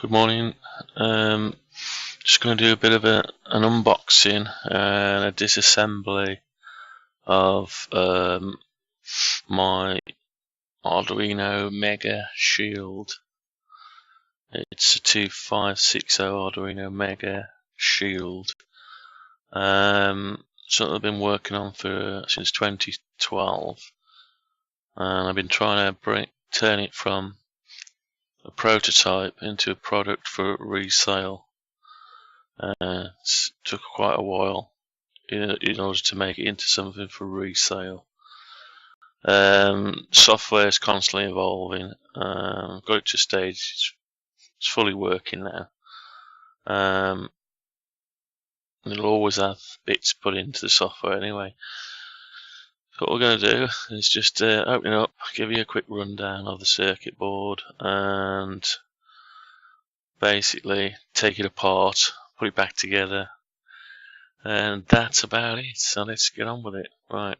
Good morning. Just going to do a bit of an unboxing and a disassembly of my Arduino Mega Shield. It's a 2560 Arduino Mega Shield. Something I've been working on since 2012, and I've been trying to turn it from a prototype into a product for resale. It took quite a while in order to make it into something for resale. Software is constantly evolving. Got it to a stage it's fully working now. It'll always have bits put into the software anyway. So what we're going to do is just open it up, give you a quick rundown of the circuit board, and basically take it apart, put it back together, and that's about it. So let's get on with it. Right.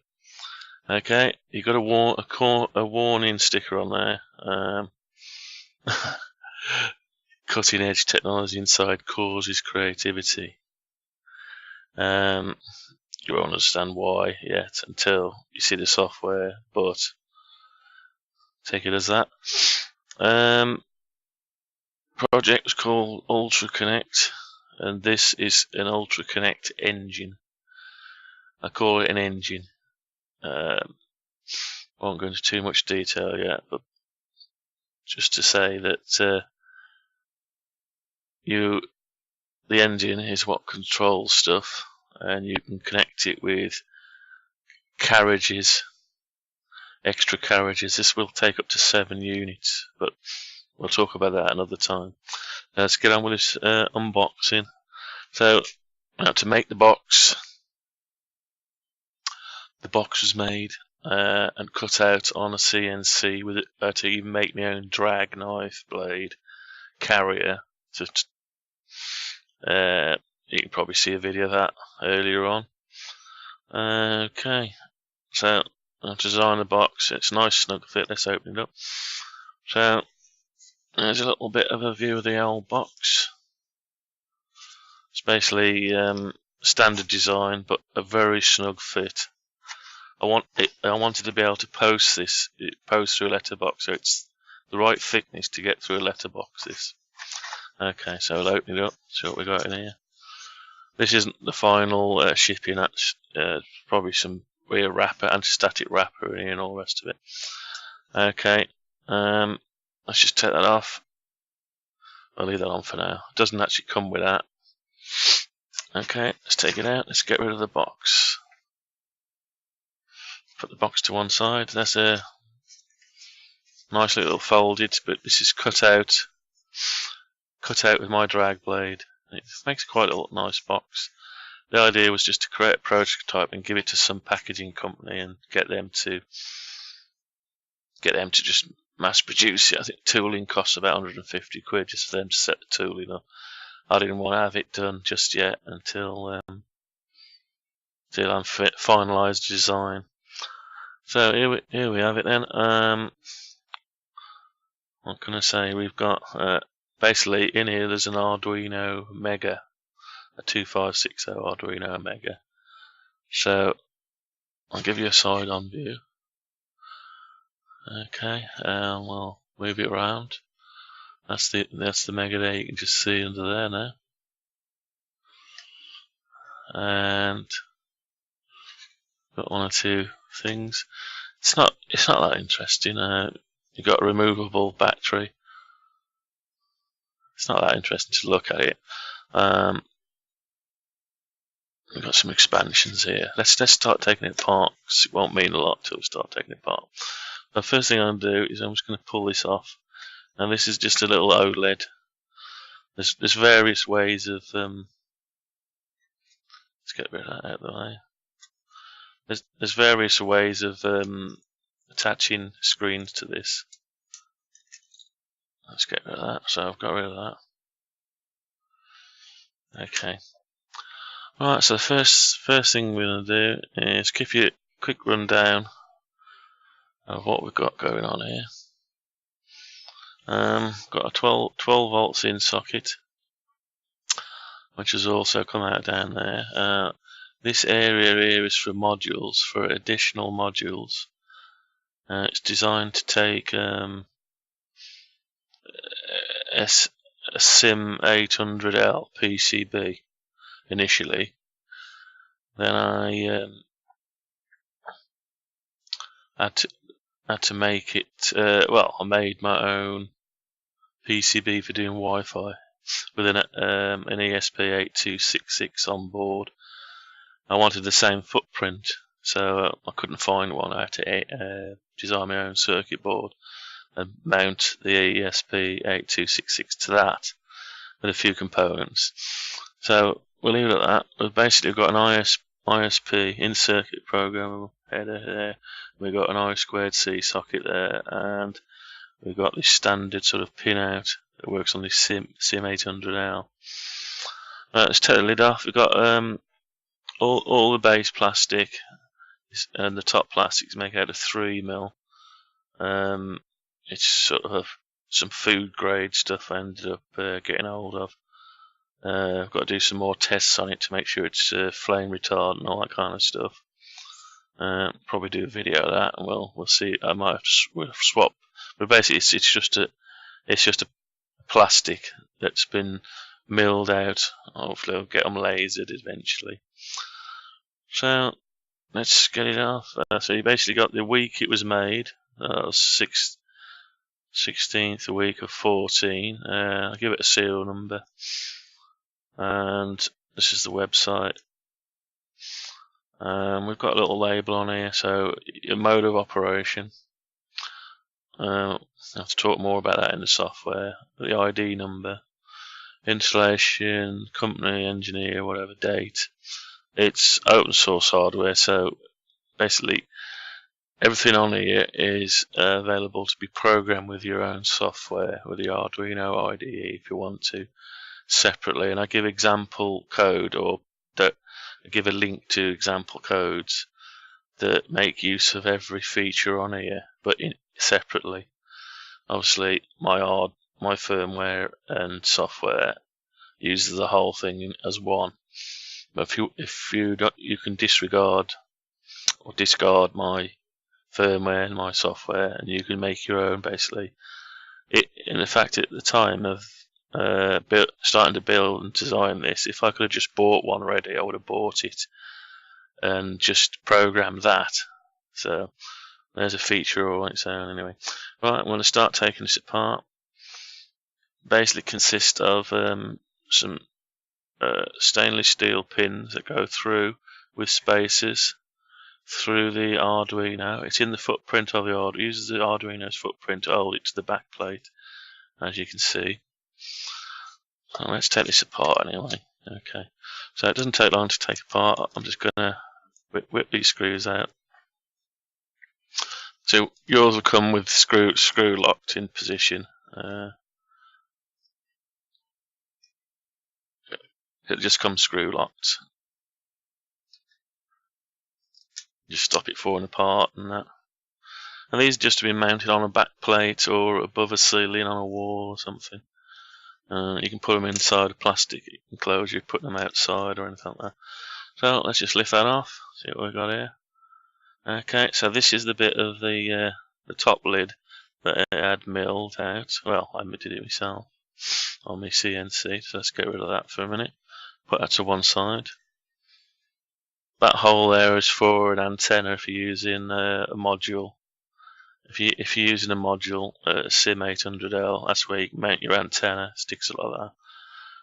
Okay, you've got a warning sticker on there. Cutting edge technology inside causes creativity. You won't understand why yet until you see the software, but take it as that. Project was called UltraConnect, and this is an UltraConnect engine. I call it an engine. Won't go into too much detail yet, but just to say that the engine is what controls stuff, and you can connect it with carriages, extra carriages. This will take up to 7 units, but we'll talk about that another time. Let's get on with this unboxing. So, now to make the box was made and cut out on a CNC with it to even make my own drag knife blade carrier. You can probably see a video of that earlier on. Okay, so I've designed the box. It's a nice snug fit. Let's open it up. So there's a little bit of a view of the old box. It's basically standard design, but a very snug fit. I wanted to be able to post through a letterbox, so it's the right thickness to get through a letterbox. This. Okay, so we'll open it up. See what we got in here. This isn't the final shipping. That's probably some rear wrapper, anti-static wrapper in here, and all the rest of it. Okay, let's just take that off. I'll leave that on for now. It doesn't actually come with that. Okay, let's take it out. Let's get rid of the box. Put the box to one side. That's a nice little folded, but this is cut out with my drag blade. It makes quite a nice box. The idea was just to create a prototype and give it to some packaging company and get them to just mass produce it. I think tooling costs about 150 quid just for them to set the tooling up. I didn't want to have it done just yet until I'm finalised the design. So here we have it then. What can I say? We've got basically in here there's an Arduino Mega, a 2560 Arduino Mega. So I'll give you a side-on view. Okay, we'll move it around. That's the Mega there. You can just see under there now. And got one or two things. It's not that interesting. You've got a removable battery. It's not that interesting to look at it. We've got some expansions here. Let's start taking it apart, because it won't mean a lot till we start taking it apart. The first thing I'm going to do is I'm just going to pull this off. And this is just a little OLED. There's various ways of let's get rid of that out of the way. There's various ways of attaching screens to this. Let's get rid of that. So I've got rid of that. Okay. Right. So the first thing we're going to do is give you a quick rundown of what we've got going on here. Got a 12 volts in socket, which has also come out down there. This area here is for modules, for additional modules. It's designed to take a SIM 800L PCB initially. Then I had to make it. Well, I made my own PCB for doing Wi-Fi with an ESP8266 on board. I wanted the same footprint, so I couldn't find one. I had to design my own circuit board and mount the ESP8266 to that with a few components. So we'll leave it at that. We've basically got an ISP in circuit programmable header there. We've got an I2C socket there, and we've got this standard sort of pin out that works on this SIM 800L. Let's take the lid off. We've got all the base plastic and the top plastic is made out of 3mm. It's sort of some food grade stuff I ended up getting hold of. I've got to do some more tests on it to make sure it's flame retardant and all that kind of stuff. Probably do a video of that, and we'll see. I might have to swap, but basically it's just a plastic that's been milled out. Hopefully I'll get them lasered eventually. So let's get it off. So you basically got the week it was made. That was 16th week of 14. I'll give it a serial number, and this is the website. We've got a little label on here, so your mode of operation. I have to talk more about that in the software. The ID number, installation, company, engineer, whatever, date. It's open source hardware, so basically everything on here is available to be programmed with your own software, with the Arduino IDE if you want to, separately. And I give example code, or I give a link to example codes that make use of every feature on here, but separately. Obviously, my firmware and software uses the whole thing as one. But if you can disregard or discard my firmware and my software, and you can make your own. Basically, in fact, at the time of starting to build and design this, if I could have just bought one ready, I would have bought it and just programmed that. So there's a feature all on its own anyway. Right, I'm going to start taking this apart. Basically consists of some stainless steel pins that go through with spacers through the Arduino. It's in the footprint of the Arduino. It uses the Arduino's footprint to hold it to the back plate, as you can see. So let's take this apart anyway. Okay, so it doesn't take long to take apart. I'm just going to whip these screws out. So yours will come with screw locked in position. It just comes screw locked. Just stop it falling apart and that. And these are just to be mounted on a back plate or above a ceiling on a wall or something. You can put them inside a plastic enclosure, put them outside or anything like that. So let's just lift that off, see what we've got here. Okay, so this is the bit of the top lid that I had milled out. Well, I did it myself on my CNC, so let's get rid of that for a minute. Put that to one side. That hole there is for an antenna if you're using a module. If you're using a module, SIM 800L, that's where you can mount your antenna. Sticks it like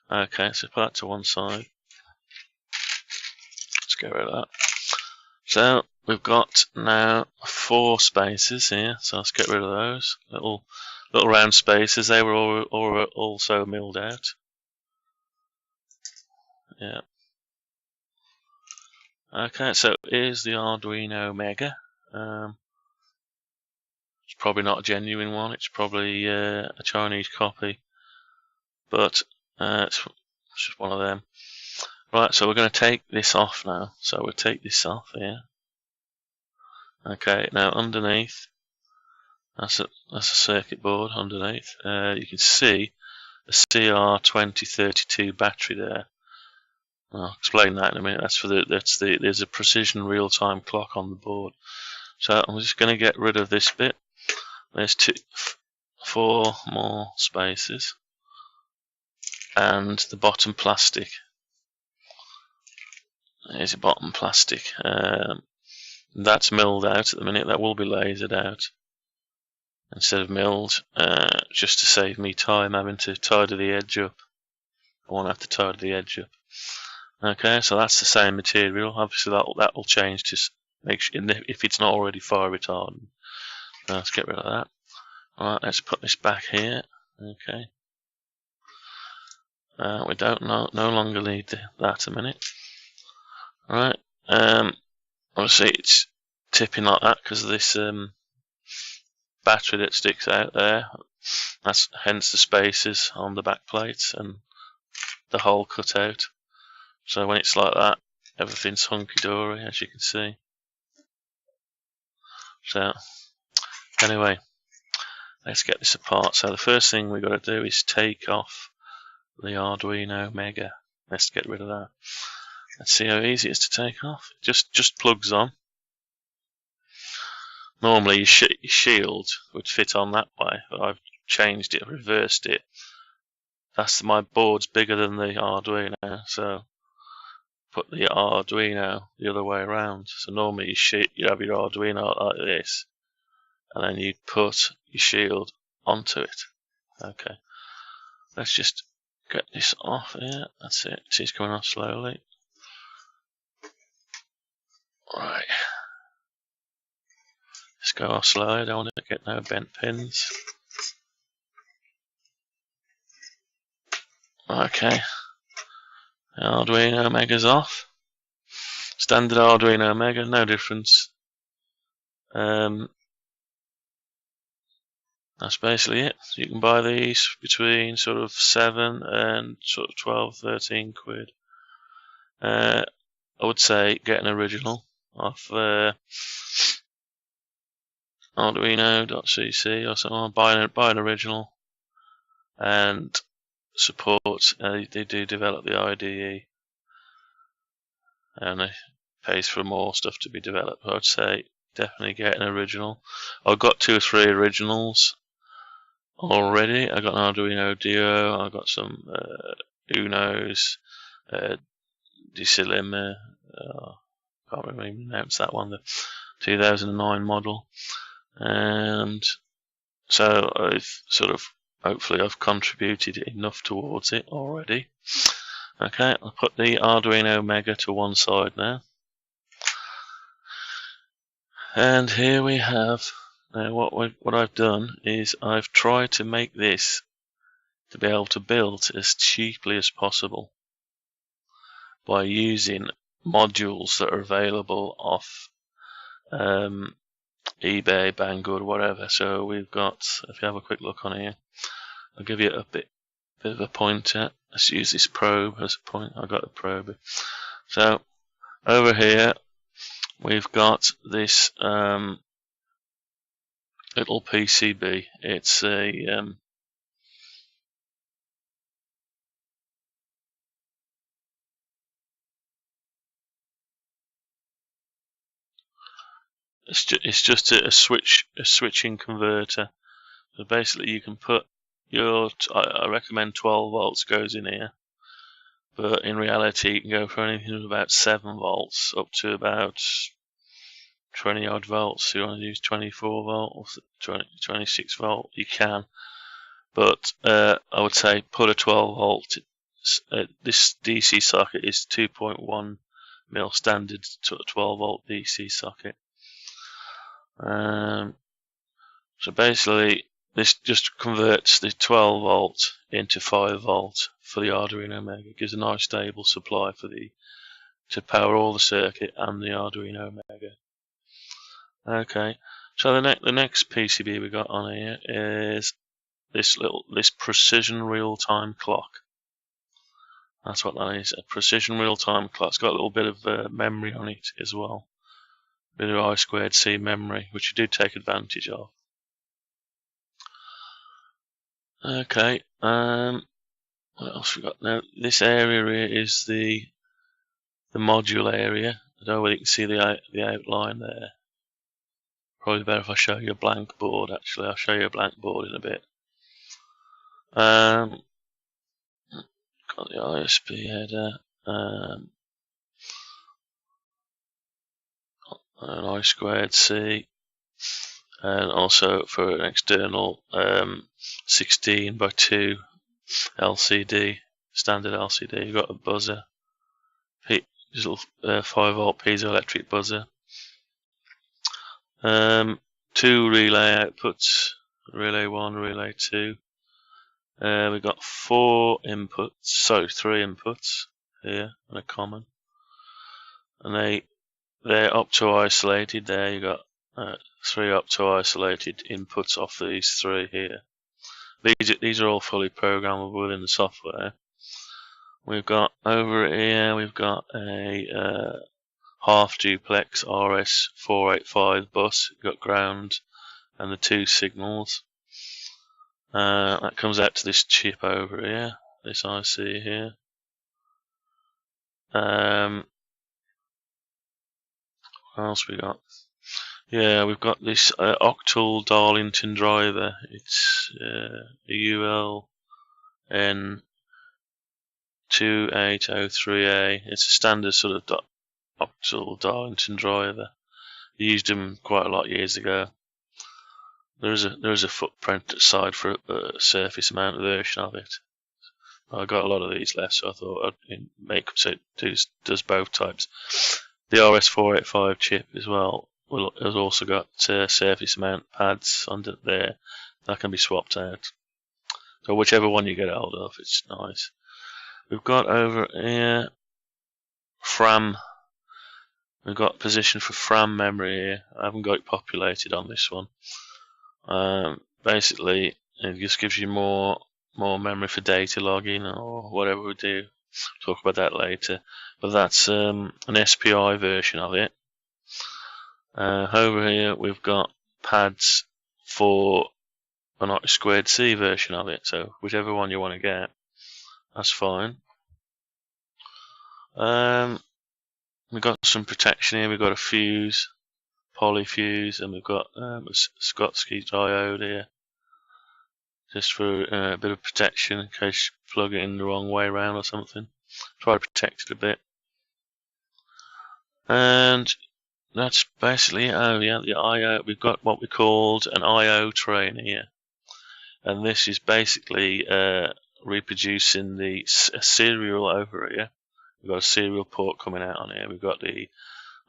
that. Okay, so put that to one side. Let's get rid of that. So we've got now 4 spacers here. So let's get rid of those little round spacers. They were also milled out. Yeah. Okay, so here's the Arduino Mega. It's probably not a genuine one. It's probably a Chinese copy, but it's just one of them. Right, so we're going to take this off now. So we'll take this off here. Okay, now underneath That's a circuit board underneath. You can see a CR2032 battery there. I'll explain that in a minute. There's a precision real-time clock on the board. So I'm just going to get rid of this bit. There's 4 more spaces, and the bottom plastic. There's a bottom plastic. That's milled out at the minute. That will be lasered out instead of milled, just to save me time having to tidy the edge up. I won't have to tidy the edge up. Okay, so that's the same material. Obviously that will change to make sure if it's not already fire retardant. Let's get rid of that. Alright, let's put this back here. Okay. We don't no longer need that a minute. Alright. Obviously it's tipping like that because of this battery that sticks out there. That's hence the spaces on the back plates and the hole cut out. So when it's like that, everything's hunky-dory, as you can see. So anyway, let's get this apart. So the first thing we've got to do is take off the Arduino Mega. Let's get rid of that. Let's see how easy it is to take off. Just plugs on. Normally your shield would fit on that way, but I've changed it, reversed it. My board's bigger than the Arduino, so put the Arduino the other way around. So normally you have your Arduino like this, and then you put your shield onto it. Okay, let's just get this off here. That's it. See, it's coming off slowly. Right. Let's go off slow. I don't want to get no bent pins. Okay. The Arduino Mega's off. Standard Arduino Mega, no difference. That's basically it. You can buy these between sort of 7 and sort of 12, 13 quid. I would say get an original off Arduino.cc or something. Buy an original and support. They do develop the IDE, and it pays for more stuff to be developed. I would say definitely get an original. I've got 2 or 3 originals already. I got an Arduino Duo. I got some Unos, Decilima. Can't remember even pronounce that one. The 2009 model, and so I've hopefully I've contributed enough towards it already. Okay, I'll put the Arduino Mega to one side now. And here we have, now what I've done is I've tried to make this to be able to build as cheaply as possible by using modules that are available off eBay, Banggood, whatever. So we've got, if you have a quick look on here, I'll give you a bit of a pointer. Let's use this probe as a point. I've got a probe. So over here we've got this little PCB. It's a it's just a switching converter. So basically you can put your, I recommend 12 volts goes in here, but in reality you can go for anything from about 7 volts up to about 20 odd volts. So you want to use 24 volt or 26 volt, you can, but I would say put a 12 volt. This DC socket is 2.1 mil standard to a 12 volt DC socket. So basically this just converts the 12 volt into 5 volt for the Arduino Mega. It gives a nice stable supply to power all the circuit and the Arduino Mega. Okay, so the next PCB we got on here is this precision real-time clock. That's what that is, a precision real-time clock. It's got a little bit of memory on it as well. Bit of I2C memory, which you do take advantage of. Okay. What else we got now? This area here is the module area. I don't know whether you can see the outline there. Probably better if I show you a blank board. Actually, I'll show you a blank board in a bit. Got the ISP header. An I2C, and also for an external 16:2 LCD, standard LCD. You've got a buzzer, little 5-volt piezoelectric buzzer. 2 relay outputs, relay 1, relay 2. We've got 3 inputs here and a common, and they're opto-isolated. There you got 3 opto-isolated inputs off these 3 here. These are all fully programmable within the software. We've got over here, we've got a half duplex RS485 bus. You've got ground and the 2 signals. That comes out to this chip over here, this IC here. What else we got? Yeah, we've got this octal Darlington driver. It's a ULN2803A. It's a standard sort of octal Darlington driver. I used them quite a lot years ago. There is a footprint side for a surface mount version of it. I got a lot of these left, so I thought I'd make so it does both types. The RS485 chip as well has also got surface mount pads under there that can be swapped out. So whichever one you get hold of, it's nice. We've got over here FRAM. We've got position for FRAM memory here. I haven't got it populated on this one. Basically, it just gives you more memory for data logging or whatever we do. Talk about that later. But that's an SPI version of it. Over here we've got pads for an I2C version of it. So whichever one you want to get, that's fine. We've got some protection here. We've got a fuse, polyfuse, and we've got a Schottky diode here, just for a bit of protection in case you plug it in the wrong way around or something. Try to protect it a bit. And that's basically the I/O. We've got what we called an I/O train here, and this is basically reproducing a serial over here. We've got a serial port coming out on here. We've got the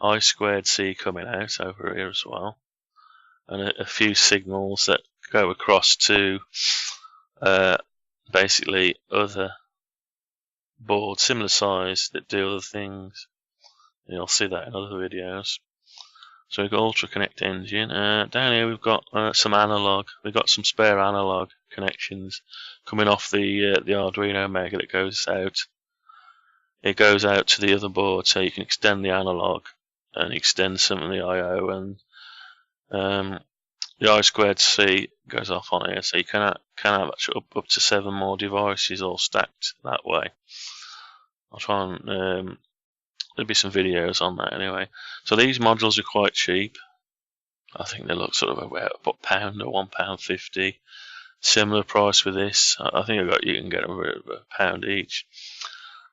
I2C coming out over here as well, and a few signals that go across to basically other boards similar size that do other things. You'll see that in other videos. So we've got UltraConnect engine. Down here we've got some analog. We've got some spare analog connections coming off the Arduino Mega that goes out. It goes out to the other board, so you can extend the analog and extend some of the I/O, and the I2C goes off on here, so you can have actually up to 7 more devices all stacked that way. I'll try and there'll be some videos on that anyway. So these modules are quite cheap. I think they look sort of about £1 or £1.50. Similar price with this. I think you can get them for £1 each.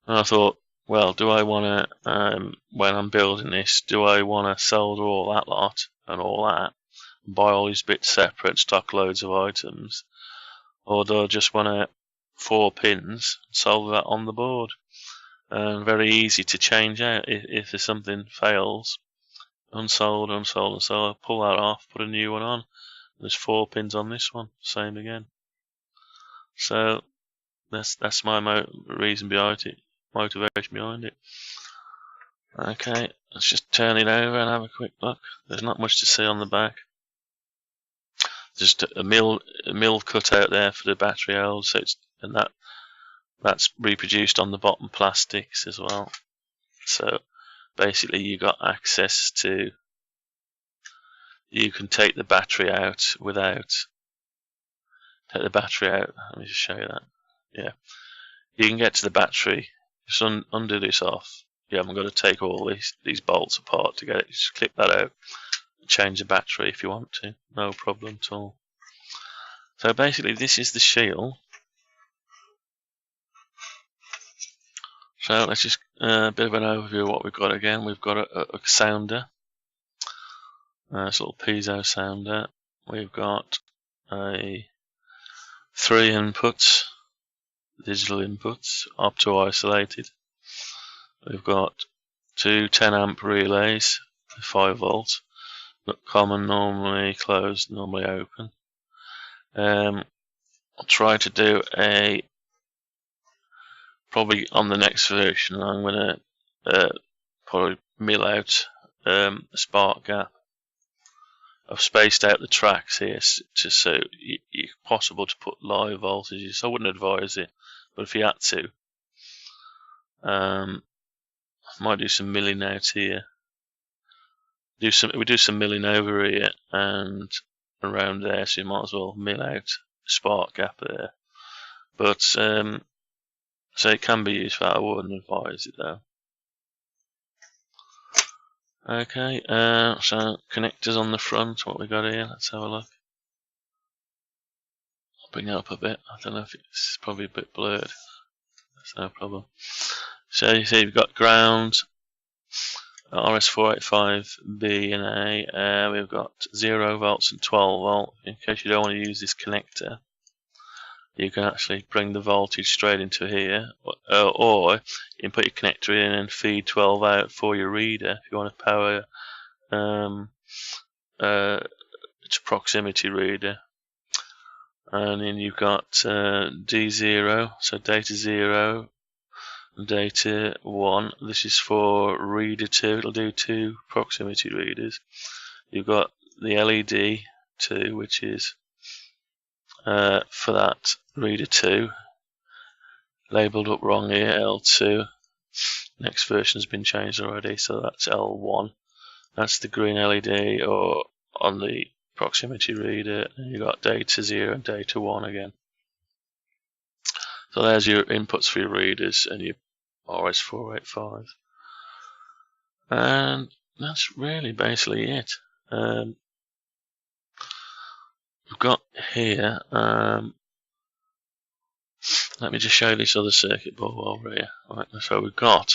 And I thought, well, do I want to, when I'm building this, do I want to solder all that lot and all that, and buy all these bits separate, stock loads of items, or do I just want to 4 pins, solder that on the board? And very easy to change out if there's something fails. Unsolder, so pull that off, put a new one on. There's 4 pins on this one, same again. So that's my reason behind it, motivation behind it. Okay, let's just turn it over and have a quick look. There's not much to see on the back. Just a mill cut out there for the battery hold, so that's reproduced on the bottom plastics as well. So basically you got access to, you can take the battery out without take the battery out. Let me just show you that. Yeah, you can get to the battery. Just undo this off. You haven't got to take all these bolts apart to get it. Just clip that out. Change the battery if you want to. No problem at all. So basically, this is the shield. So let's just a bit of an overview of what we've got again. We've got a sounder. It's a little piezo sounder. We've got a 3 inputs, digital inputs, opto isolated. We've got 2 10 amp relays, 5 volts, common, normally closed, normally open. I'll try to do probably on the next version, I'm going to probably mill out a spark gap. I've spaced out the tracks here so it's possible to put live voltages. I wouldn't advise it, but if you had to, I might do some milling out here. We do some milling over here and around there, so you might as well mill out a spark gap there. But so it can be used for that. I wouldn't advise it though. Okay, so connectors on the front, what we got here, let's have a look. I'll bring it up a bit. I don't know if it's probably a bit blurred. That's no problem. So you see you've got ground, RS485B and A. We've got 0 volts and 12 volt. In case you don't want to use this connector, you can actually bring the voltage straight into here, or you can put your connector in and feed 12 out for your reader if you want to power it's a proximity reader. And then you've got D0, so data 0 and data 1. This is for reader 2, it'll do 2 proximity readers. You've got the LED 2, which is for that reader 2, labelled up wrong here, L2. Next version has been changed already, so that's L1. That's the green LED or on the proximity reader, and you've got data 0 and data 1 again. So there's your inputs for your readers and your RS485. And that's really basically it. We've got here, let me just show you this other circuit board while we're here. Right, so we've got,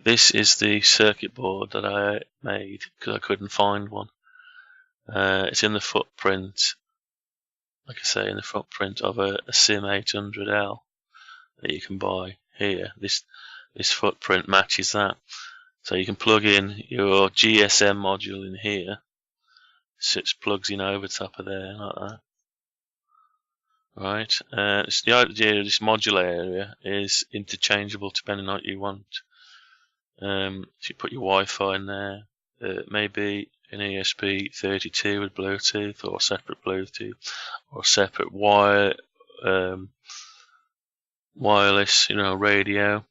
this is the circuit board that I made because I couldn't find one. It's in the footprint, like I say, in the footprint of a SIM 800L that you can buy here. This footprint matches that. So you can plug in your GSM module in here. So it plugs in over top of there like that. Right. It's the idea of this modular area is interchangeable depending on what you want. So you put your Wi-Fi in there. Maybe an ESP32 with Bluetooth, or separate Bluetooth, or separate wireless, radio,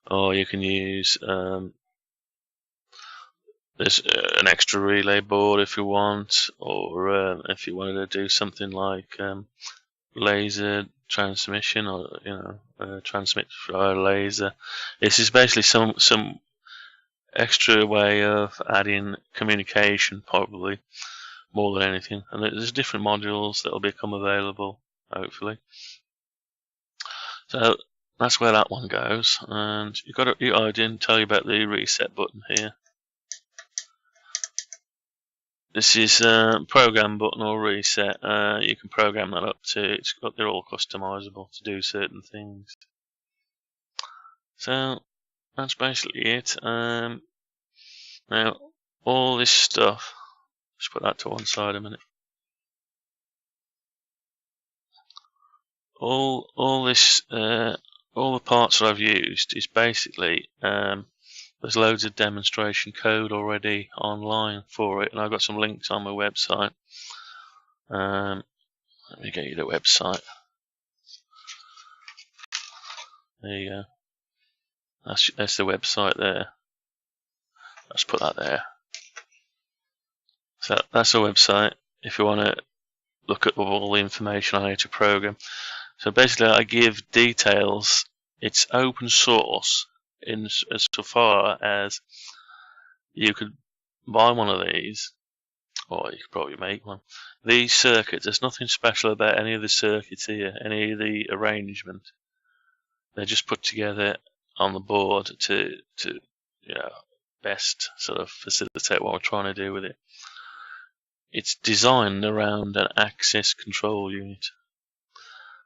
or you can use there's an extra relay board if you want, or if you wanted to do something like laser transmission, or transmit via laser. This is basically some extra way of adding communication, probably more than anything. And there's different modules that will become available, hopefully. So that's where that one goes. And I didn't tell you about the reset button here. This is program button or reset. You can program that up to. They're all customizable to do certain things. So that's basically it. Now all this stuff. Just put that to one side a minute. All this, all the parts that I've used is basically. There's loads of demonstration code already online for it, and I've got some links on my website. Let me get you the website. There you go. That's the website there. Let's put that there. So that's the website. If you want to look at all the information on how to program. So basically, I give details. It's open source in so far as you could buy one of these, or you could probably make one. These circuits, there's nothing special about any of the circuits here, any of the arrangement. They're just put together on the board to best sort of facilitate what we're trying to do with it. It's designed around an access control unit,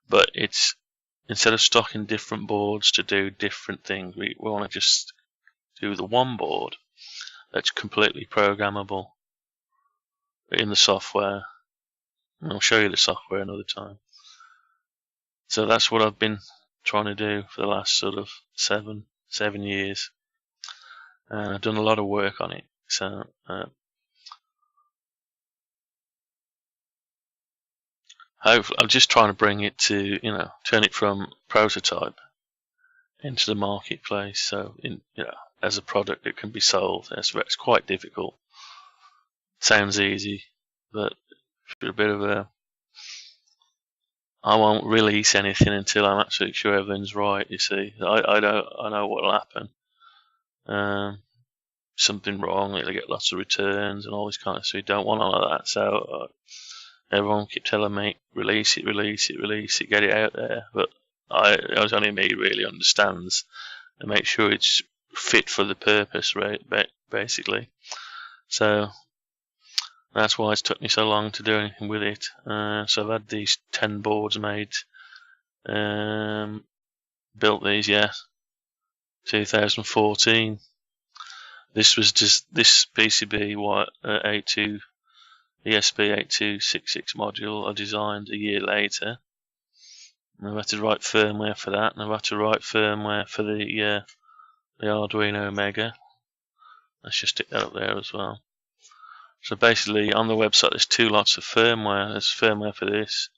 but it's instead of stocking different boards to do different things, we want to just do the one board that's completely programmable in the software. And I'll show you the software another time. So that's what I've been trying to do for the last sort of seven years, and I've done a lot of work on it. So hopefully, I'm just trying to bring it to turn it from prototype into the marketplace. So as a product that can be sold. It's quite difficult. Sounds easy, but for a bit of a I won't release anything until I'm absolutely sure everything's right. You see, I know what'll happen. Something wrong, it'll get lots of returns and all this kind of stuff. You don't want all of that. So everyone kept telling me, release it, get it out there. But it was only me really understands and make sure it's fit for the purpose, right? Basically. So that's why it's took me so long to do anything with it. So I've had these 10 boards made. Built these, 2014. This was just this PCB ESP8266 module I designed a year later. And I've had to write firmware for that, and I've had to write firmware for the Arduino Mega. Let's just stick that up there as well. So basically, on the website, there's 2 lots of firmware. There's firmware for this.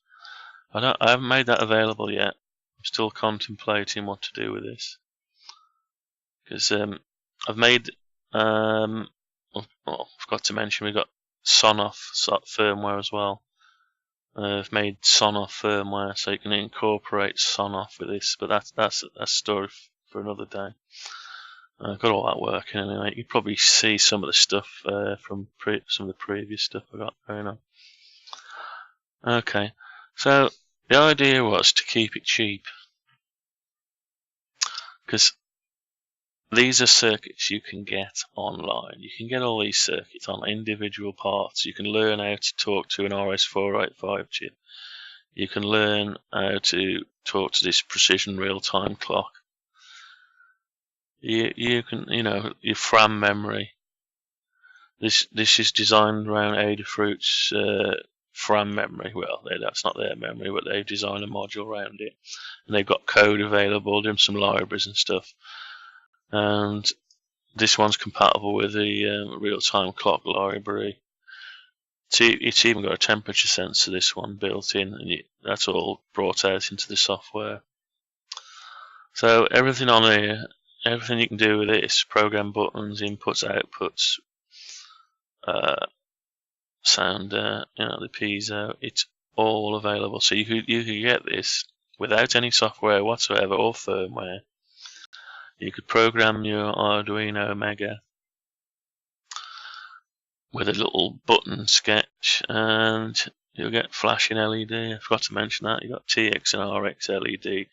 I haven't made that available yet. I'm still contemplating what to do with this, because I've made. I forgot to mention we've got Sonoff firmware as well. I've made Sonoff firmware, so you can incorporate Sonoff with this. But that's a story for another day. I've got all that working anyway. You can probably see some of the stuff from some of the previous stuff I got going on. Okay, so the idea was to keep it cheap, because these are circuits you can get online. You can get all these circuits on individual parts. You can learn how to talk to an RS485 chip. You can learn how to talk to this precision real-time clock. You can, your FRAM memory. This is designed around Adafruit's FRAM memory. Well, that's not their memory, but they've designed a module around it, and they've got code available, doing some libraries and stuff. And this one's compatible with the real-time clock library. It's even got a temperature sensor, this one, built in, and that's all brought out into the software. So everything on here, everything you can do with this, program buttons, inputs, outputs, sound, the piezo, it's all available. So you could get this without any software whatsoever or firmware. You could program your Arduino Mega with a little button sketch, and you'll get flashing LED. I forgot to mention that. You've got TX and RX LED.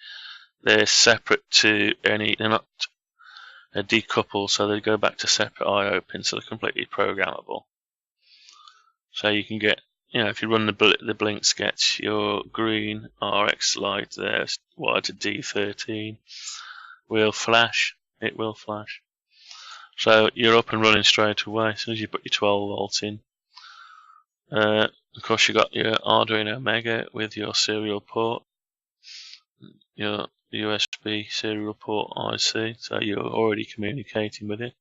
They're separate to they're not decoupled, so they go back to separate I/O pins, so they're completely programmable. So you can get, if you run the blink sketch, your green RX light there is wired to D13. Will flash. It will flash. So you're up and running straight away as soon as you put your 12 volts in. Of course, you got your Arduino Mega with your serial port, your USB serial port IC, so you're already communicating with it.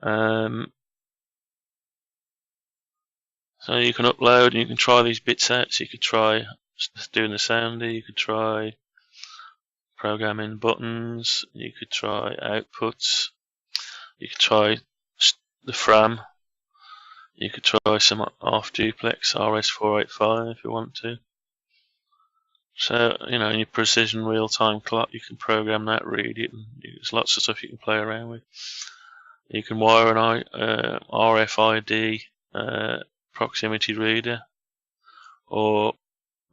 So you can upload and you can try these bits out. So you could try doing the sounder, you could try programming buttons, you could try outputs, you could try the FRAM, You could try some off duplex RS485 if you want to. So, you know, in your precision real-time clock, you can program that, read it, and there's lots of stuff you can play around with. You can wire an RFID proximity reader or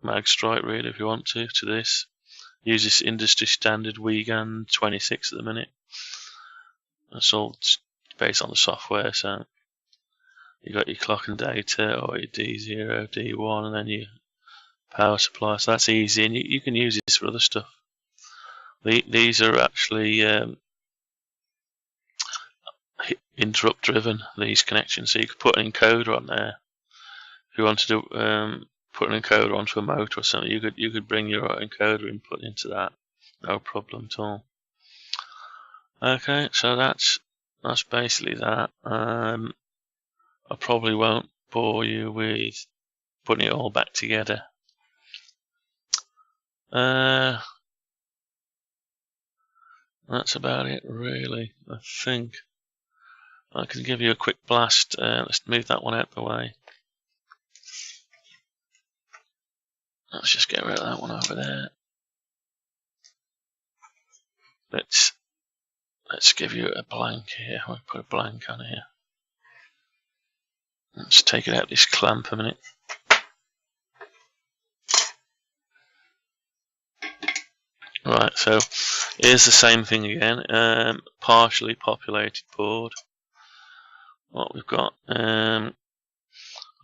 magstripe reader if you want to this. Use this industry standard WeGAN 26 at the minute. That's all based on the software, so you got your clock and data, or your D0, D1, and then your power supply. So that's easy, and you can use this for other stuff. These are actually interrupt driven, these connections, so you could put an encoder on there. If you wanted to put an encoder onto a motor or something, you could bring your encoder input into that, no problem at all. Okay, so that's basically that. I probably won't bore you with putting it all back together. That's about it, really. I think I can give you a quick blast. Let's move that one out of the way. Let's just get rid of that one over there. Let's give you a blank here. We'll put a blank on here. Let's take it out of this clamp a minute. Right, so here's the same thing again. Partially populated board. What we've got, I'll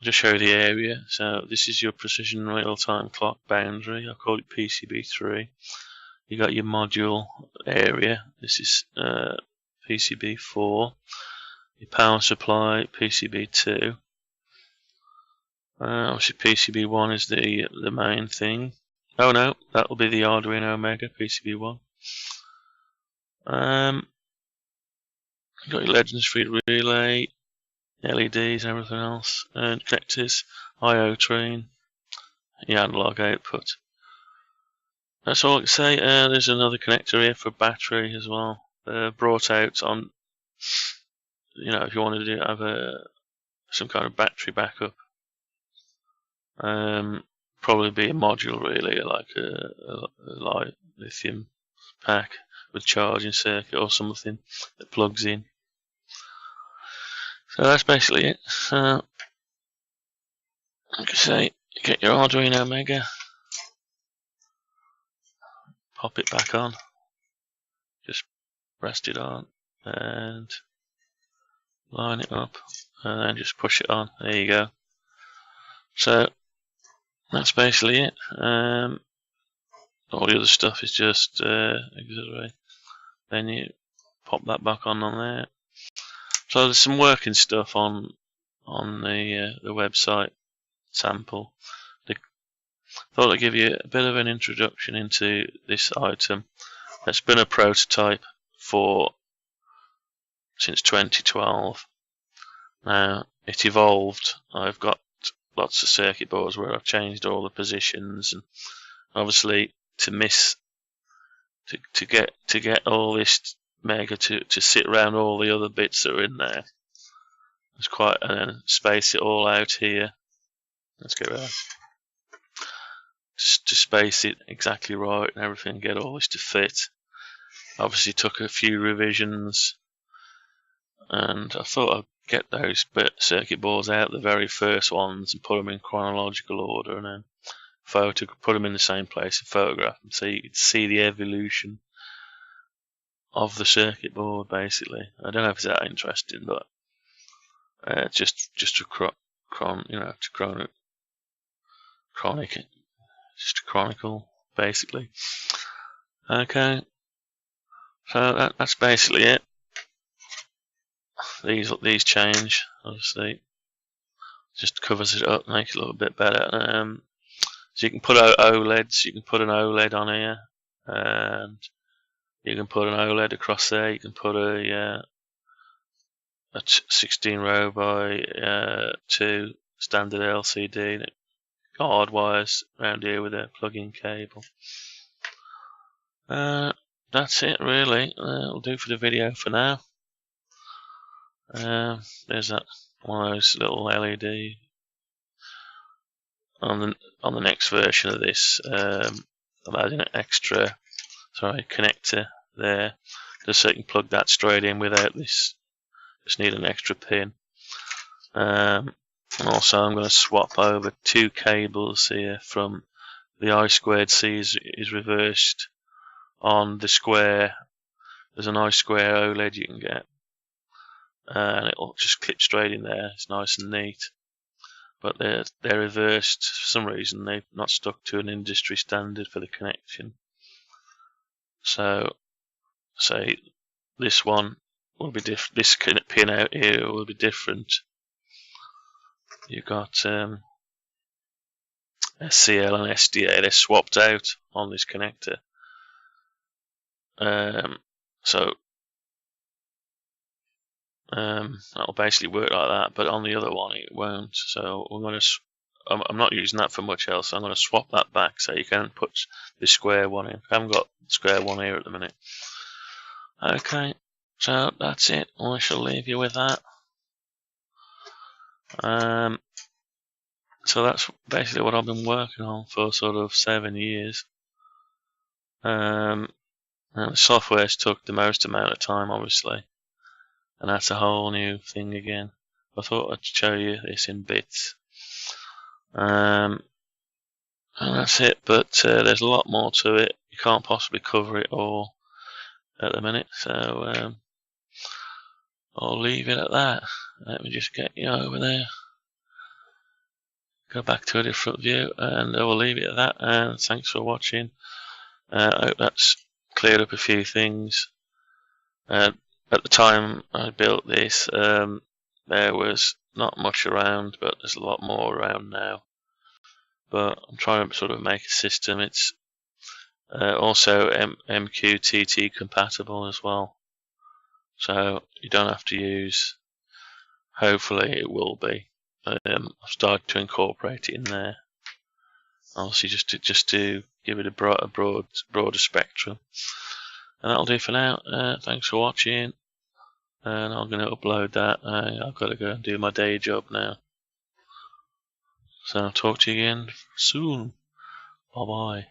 just show you the area. So this is your precision real-time clock boundary. I call it PCB3. You got your module area. This is PCB4. Your power supply, PCB2. Obviously PCB1 is the main thing. Oh no, that will be the Arduino Mega PCB1. You've got your legends-free relay, LEDs and everything else, and connectors, IO train, your analog output. That's all I can say. There's another connector here for battery as well. Brought out on, you know, if you wanted to have some kind of battery backup. Probably be a module really, like a light lithium pack with charging circuit or something that plugs in. So that's basically it. Like I say, get your Arduino Mega, pop it back on, just rest it on and line it up, and then just push it on. There you go. So that's basically it. All the other stuff is just auxiliary. Then you pop that back on there. So there's some working stuff on the website sample. Thought I'd give you a bit of an introduction into this item. It's been a prototype since 2012. Now it evolved. I've got lots of circuit boards where I've changed all the positions, and obviously to get all this Mega to sit around all the other bits that are in there. It's quite space it all out here. Let's get rid of that. Just to space it exactly right and everything, get all this to fit. Obviously took a few revisions, and I thought I'd get those circuit boards out, the very first ones, and put them in chronological order, and then put them in the same place and photograph them so you could see the evolution of the circuit board. Basically, I don't know if it's that interesting, but just to chronicle basically. Okay, so that's basically it. These change, obviously, just covers it up, make it a little bit better. So you can put OLEDs. You can put an OLED on here, and you can put an OLED across there. You can put a 16 row by 2 standard LCD. Hard wires around here with a plug-in cable. That's it really. It'll do for the video for now. There's that one of those little LED. On the next version of this, I'm adding an extra connector there, just so you can plug that straight in without this. Just need an extra pin. Also, I'm going to swap over 2 cables here from the I2C is reversed on the square. There's an I2 OLED you can get, and it'll just clip straight in there. It's nice and neat. But they're reversed for some reason. They've not stuck to an industry standard for the connection. So, say this one will be different. This pin out here will be different. You've got SCL and SDA. They're swapped out on this connector. That'll basically work like that, but on the other one it won't. So I'm not using that for much else. So I'm going to swap that back so you can put the square one in. I haven't got the square one here at the minute. Okay, so that's it. I shall leave you with that. So that's basically what I've been working on for sort of 7 years. And the software's took the most amount of time, obviously. And that's a whole new thing again. I thought I'd show you this in bits. And that's it, but there's a lot more to it. You can't possibly cover it all at the minute, so I'll leave it at that. Let me just get you over there. Go back to a different view, and I will leave it at that. And thanks for watching. I hope that's cleared up a few things. At the time I built this, there was not much around, but there's a lot more around now. But I'm trying to sort of make a system. It's also MQTT compatible as well, so you don't have to use. Hopefully, it will be. I've started to incorporate it in there. Obviously, just to give it a broader spectrum. And that'll do for now. Thanks for watching, and I'm going to upload that. I've got to go and do my day job now. So I'll talk to you again soon. Bye bye.